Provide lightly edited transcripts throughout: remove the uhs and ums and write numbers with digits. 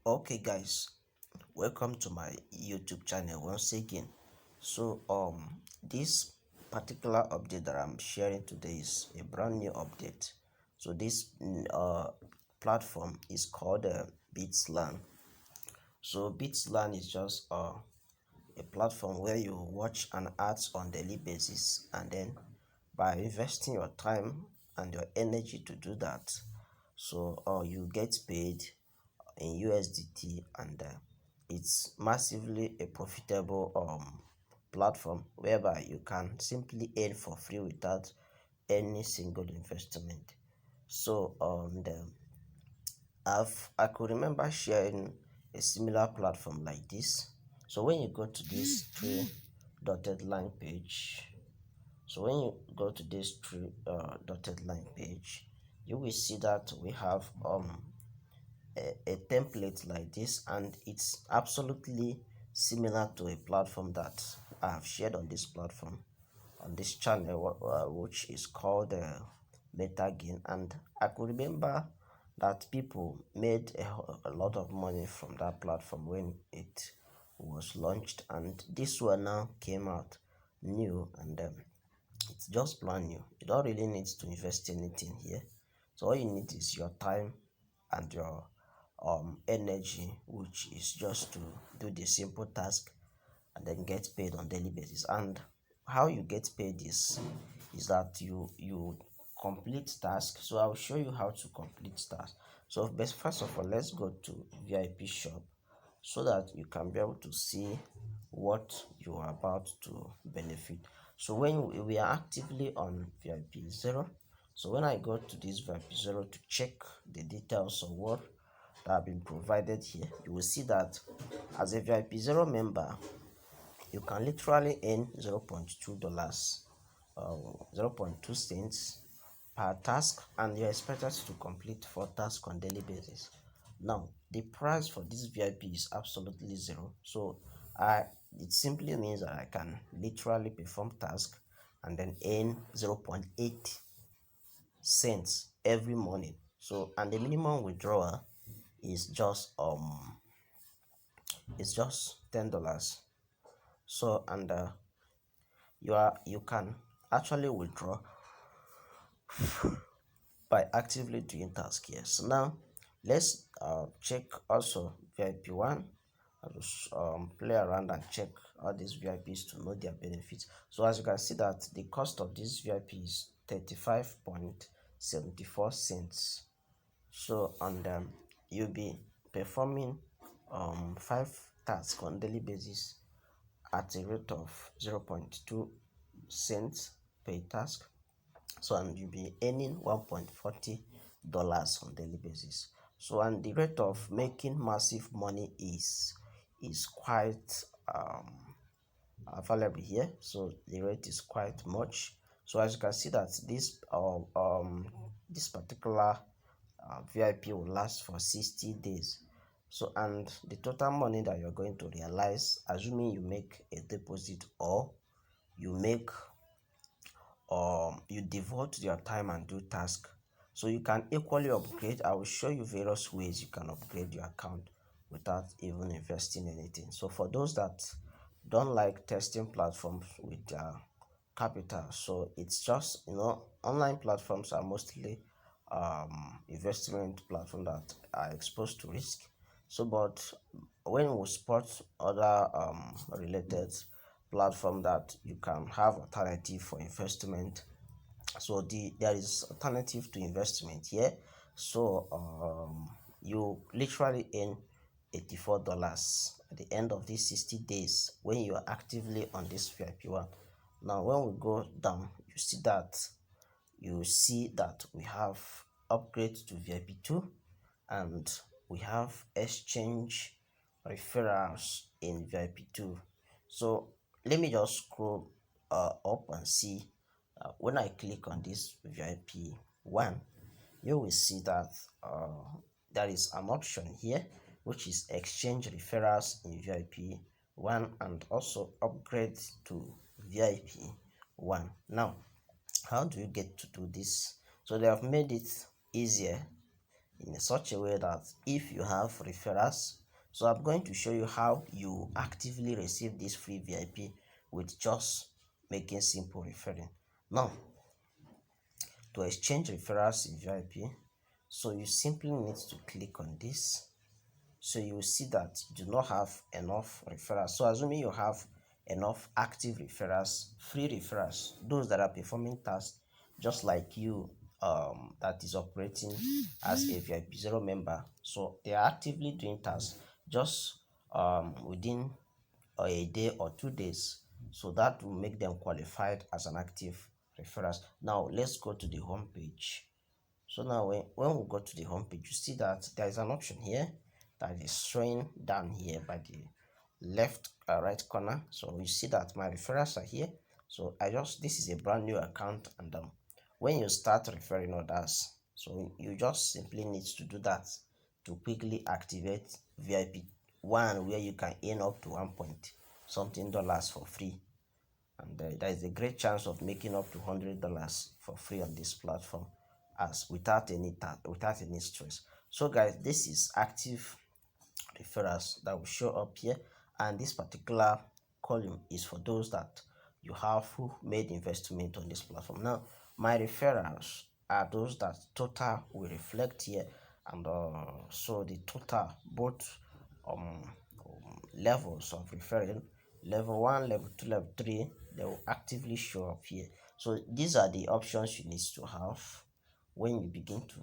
Okay guys, welcome to my YouTube channel once again. This particular update that I'm sharing today is a brand new update. So this platform is called Bitslan. So Bitslan is just a platform where you watch an ads on daily basis, and then by investing your time and your energy to do that, you get paid in USDT, and it's massively a profitable platform whereby you can simply earn for free without any single investment. I could remember sharing a similar platform like this. So when you go to this three dotted line page, so when you go to this three dotted line page, you will see that we have a template like this, and it's absolutely similar to a platform that I have shared on this platform, on this channel, which is called MetaGain. And I could remember that people made a lot of money from that platform when it was launched, and this one now came out new, and it's just brand new. You don't really need to invest anything here. So all you need is your time and your energy, which is just to do the simple task and then get paid on daily basis. And how you get paid is that you complete task. So I'll show you how to complete task. So best first of all, let's go to VIP shop so that you can be able to see what you are about to benefit. So when we are actively on VIP 0, so when I go to this VIP 0 to check the details of what have been provided here, you will see that as a VIP 0 member, you can literally earn $0.2, 0.2 cents per task, and you're expected to complete 4 tasks on daily basis. Now the price for this VIP is absolutely zero, so it simply means that I can literally perform task and then earn 0.8 cents every morning. So, and the minimum withdrawal is just $10. So, and you can actually withdraw by actively doing task here. So now let's check also VIP 1. I'll just play around and check all these VIPs to know their benefits. So as you can see that the cost of this VIP is 35.74 cents. So, and you'll be performing 5 tasks on daily basis at a rate of 0.2 cents per task. So, and you'll be earning $1.40 on daily basis. So, and the rate of making massive money is quite available here. So the rate is quite much. So as you can see that this particular VIP will last for 60 days. So, and the total money that you're going to realize, assuming you make a deposit or you make you devote your time and do task, so you can equally upgrade. I will show you various ways you can upgrade your account without even investing anything. So for those that don't like testing platforms with their capital, so it's just, online platforms are mostly investment platform that are exposed to risk. So but when we spot other related platform that you can have alternative for investment, so there is alternative to investment here. So you literally earn $84 at the end of these 60 days when you are actively on this VIP 1. Now when we go down, you see that we have upgrade to VIP 2, and we have exchange referrals in VIP 2. So let me just scroll up and see. When I click on this VIP 1, you will see that there is an option here which is exchange referrals in VIP 1 and also upgrade to VIP 1. Now how do you get to do this? So they have made it easier in such a way that if you have referrals, so I'm going to show you how you actively receive this free VIP with just making simple referring. Now, to exchange referrals in VIP, so you simply need to click on this. So you will see that you do not have enough referrals. So assuming you have enough active referrals, free referrals, those that are performing tasks just like you, that is operating as a VIP zero member, so they are actively doing tasks just within a day or 2 days, so that will make them qualified as an active referrals. Now let's go to the home page. So now when we go to the home page, you see that there is an option here that is showing down here by the left right corner. So you see that my referrals are here. So this is a brand new account, and when you start referring others, so you just simply need to do that to quickly activate VIP one, where you can earn up to 1 point something dollars for free. And there is a great chance of making up to $100 for free on this platform, as without any stress. So guys, this is active referrals that will show up here, and this particular column is for those that you have who made investment on this platform. Now my referrals are those that total will reflect here, and so the total, both levels of referring, level 1, level 2, level 3, they will actively show up here. So these are the options you need to have when you begin to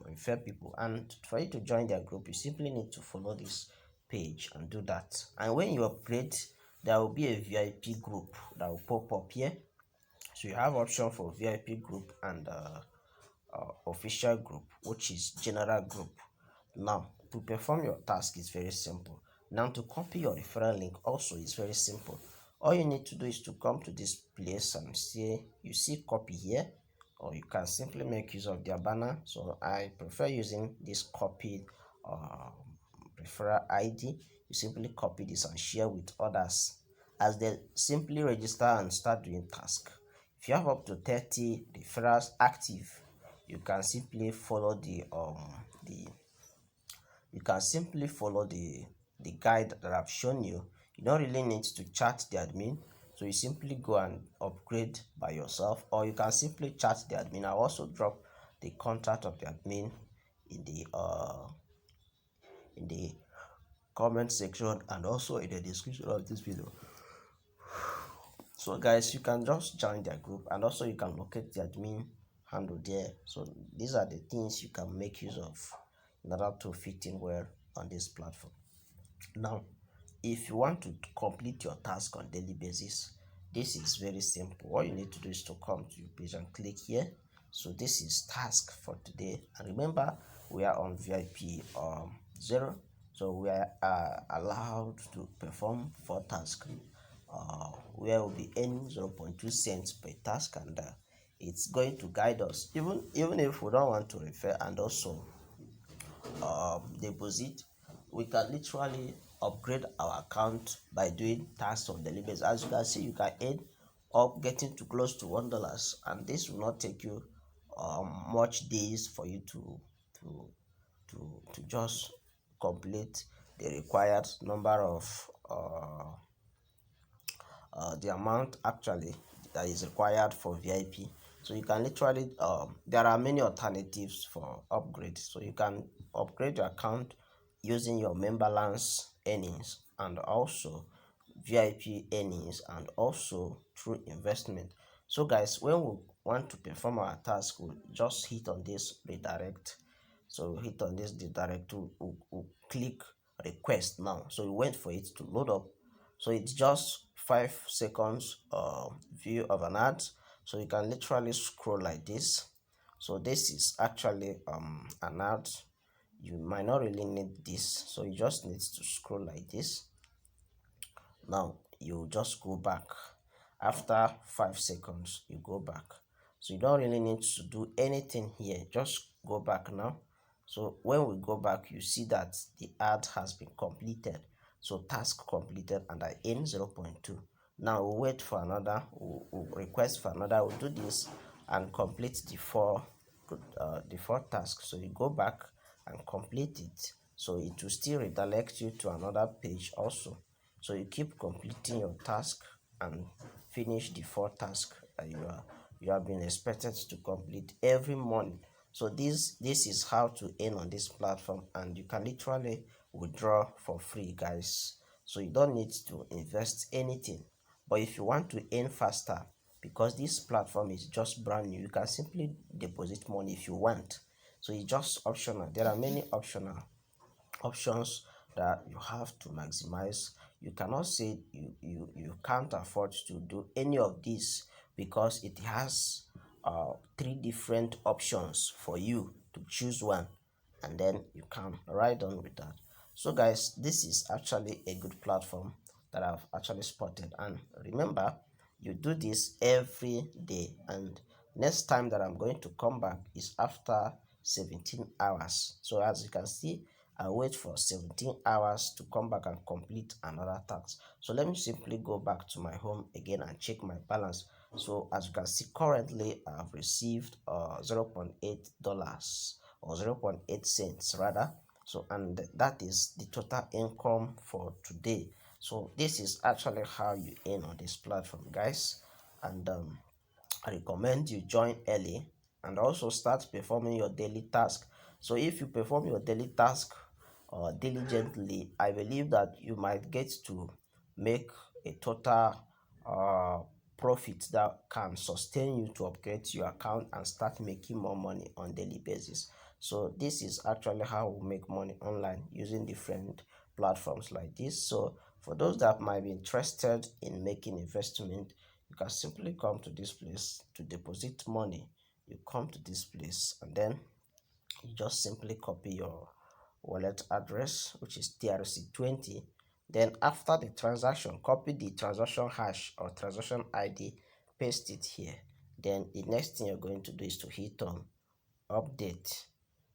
refer people. And for you to join their group, you simply need to follow this page and do that. And when you upgrade, there will be a VIP group that will pop up here. So you have option for VIP group and official group, which is general group. Now to perform your task is very simple. Now to copy your referral link also is very simple. All you need to do is to come to this place and see, you see copy here, or you can simply make use of their banner. So I prefer using this copied referral ID. You simply copy this and share with others as they simply register and start doing task. If you have up to 30 referrals active, you can simply follow the guide that I've shown you. You don't really need to chat the admin, so you simply go and upgrade by yourself, or you can simply chat the admin. I'll also drop the contact of the admin in the comment section and also in the description of this video. So guys, you can just join their group, and also you can locate the admin handle there. So these are the things you can make use of in order to fit in well on this platform. Now if you want to complete your task on daily basis, this is very simple. All you need to do is to come to your page and click here. So this is task for today, and remember we are on VIP 0, so we are allowed to perform 4 tasks, where we'll be earning 0.2 cents per task, and it's going to guide us even if we don't want to refer and also deposit. We can literally upgrade our account by doing tasks on daily basis. As you can see, you can earn up getting to close to $1, and this will not take you much days for you to just complete the required number of the amount actually that is required for VIP. So you can literally there are many alternatives for upgrade. So you can upgrade your account using your member balance earnings, and also VIP earnings, and also through investment. So guys, when we want to perform our task, we just hit on this redirect. So hit on this redirect to click request now. So we wait for it to load up. So it's just 5 seconds view of an ad. So you can literally scroll like this. So this is actually an ad. You might not really need this, so you just need to scroll like this. Now you just go back after 5 seconds. You go back, so you don't really need to do anything here. Just go back now. So when we go back, you see that the ad has been completed. So task completed, and I earn 0.2. Now we'll wait for another, we'll request for another. We'll do this and complete the 4 the fourth task. So you go back and complete it, so it will still redirect you to another page also. So you keep completing your task and finish the fourth task that you have been expected to complete every morning. So this is how to earn on this platform, and you can literally withdraw for free, guys. So you don't need to invest anything. But if you want to earn faster, because this platform is just brand new, you can simply deposit money if you want. So it's just optional. There are many options that you have to maximize. You cannot say you can't afford to do any of this, because it has three different options for you to choose one, and then you can ride on with that. So guys, this is actually a good platform that I've actually spotted. And remember, you do this every day, and next time that I'm going to come back is after 17 hours. So as you can see, I wait for 17 hours to come back and complete another task. So let me simply go back to my home again and check my balance. So as you can see, currently I've received $0.8 or 0.8 cents rather. So, and that is the total income for today. So this is actually how you earn on this platform, guys. And I recommend you join early and also start performing your daily task. So if you perform your daily task diligently, I believe that you might get to make a total uh, profit that can sustain you to upgrade your account and start making more money on daily basis. So this is actually how we make money online using different platforms like this. So for those that might be interested in making investment, you can simply come to this place to deposit money. You come to this place and then you just simply copy your wallet address, which is TRC20. Then after the transaction, copy the transaction hash or transaction ID, paste it here. Then the next thing you're going to do is to hit on update.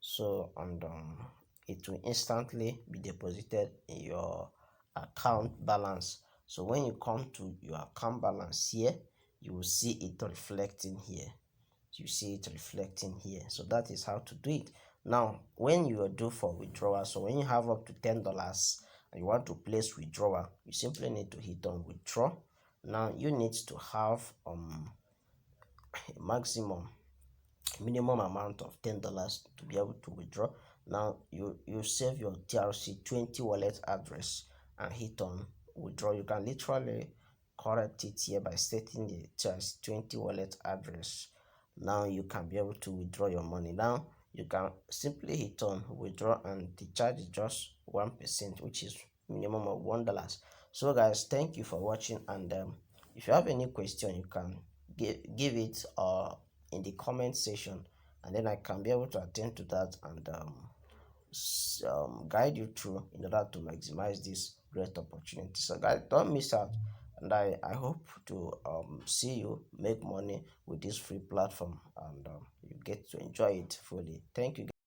So, and it will instantly be deposited in your account balance. So when you come to your account balance here, you will see it reflecting here. You see it reflecting here. So that is how to do it. Now when you are due for withdrawal, so when you have up to $10 and you want to place withdrawal, you simply need to hit on withdraw. Now you need to have a minimum amount of $10 to be able to withdraw. Now you save your TRC20 wallet address and hit on withdraw. You can literally correct it here by stating the TRC20 wallet address. Now you can be able to withdraw your money. Now you can simply hit on withdraw, and the charge is just 1%, which is minimum of $1. So guys, thank you for watching, and if you have any question, you can give it in the comment section, and then I can be able to attend to that and guide you through in order to maximize this great opportunity. So guys, don't miss out, and I hope to see you make money with this free platform, and you get to enjoy it fully. Thank you.